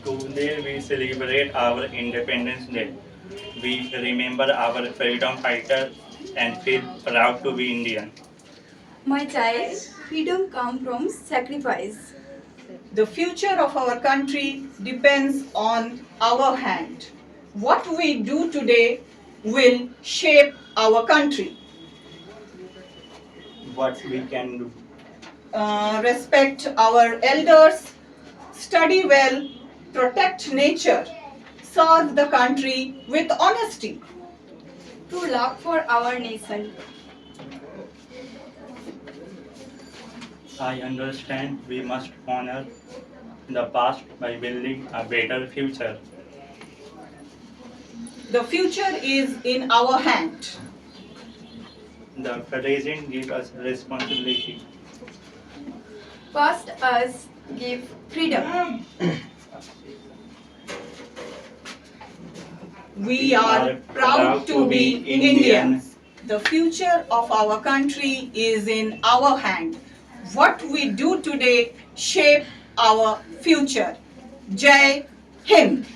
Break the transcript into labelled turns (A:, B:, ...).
A: Today we celebrate our Independence Day. We remember our freedom fighters and feel proud to be Indian.
B: My child, freedom comes from sacrifice.
C: The future of our country depends on our hand. What we do today will shape our country.
A: What we can do.
C: Respect our elders, study well, protect nature, serve the country with honesty.
B: To love for our nation.
A: I understand we must honor the past by building a better future.
C: The future is in our hand.
A: The present gives us responsibility.
B: Past us give freedom.
C: We are proud to be Indians. The future of our country is in our hand. What we do today shape our future. Jai Hind.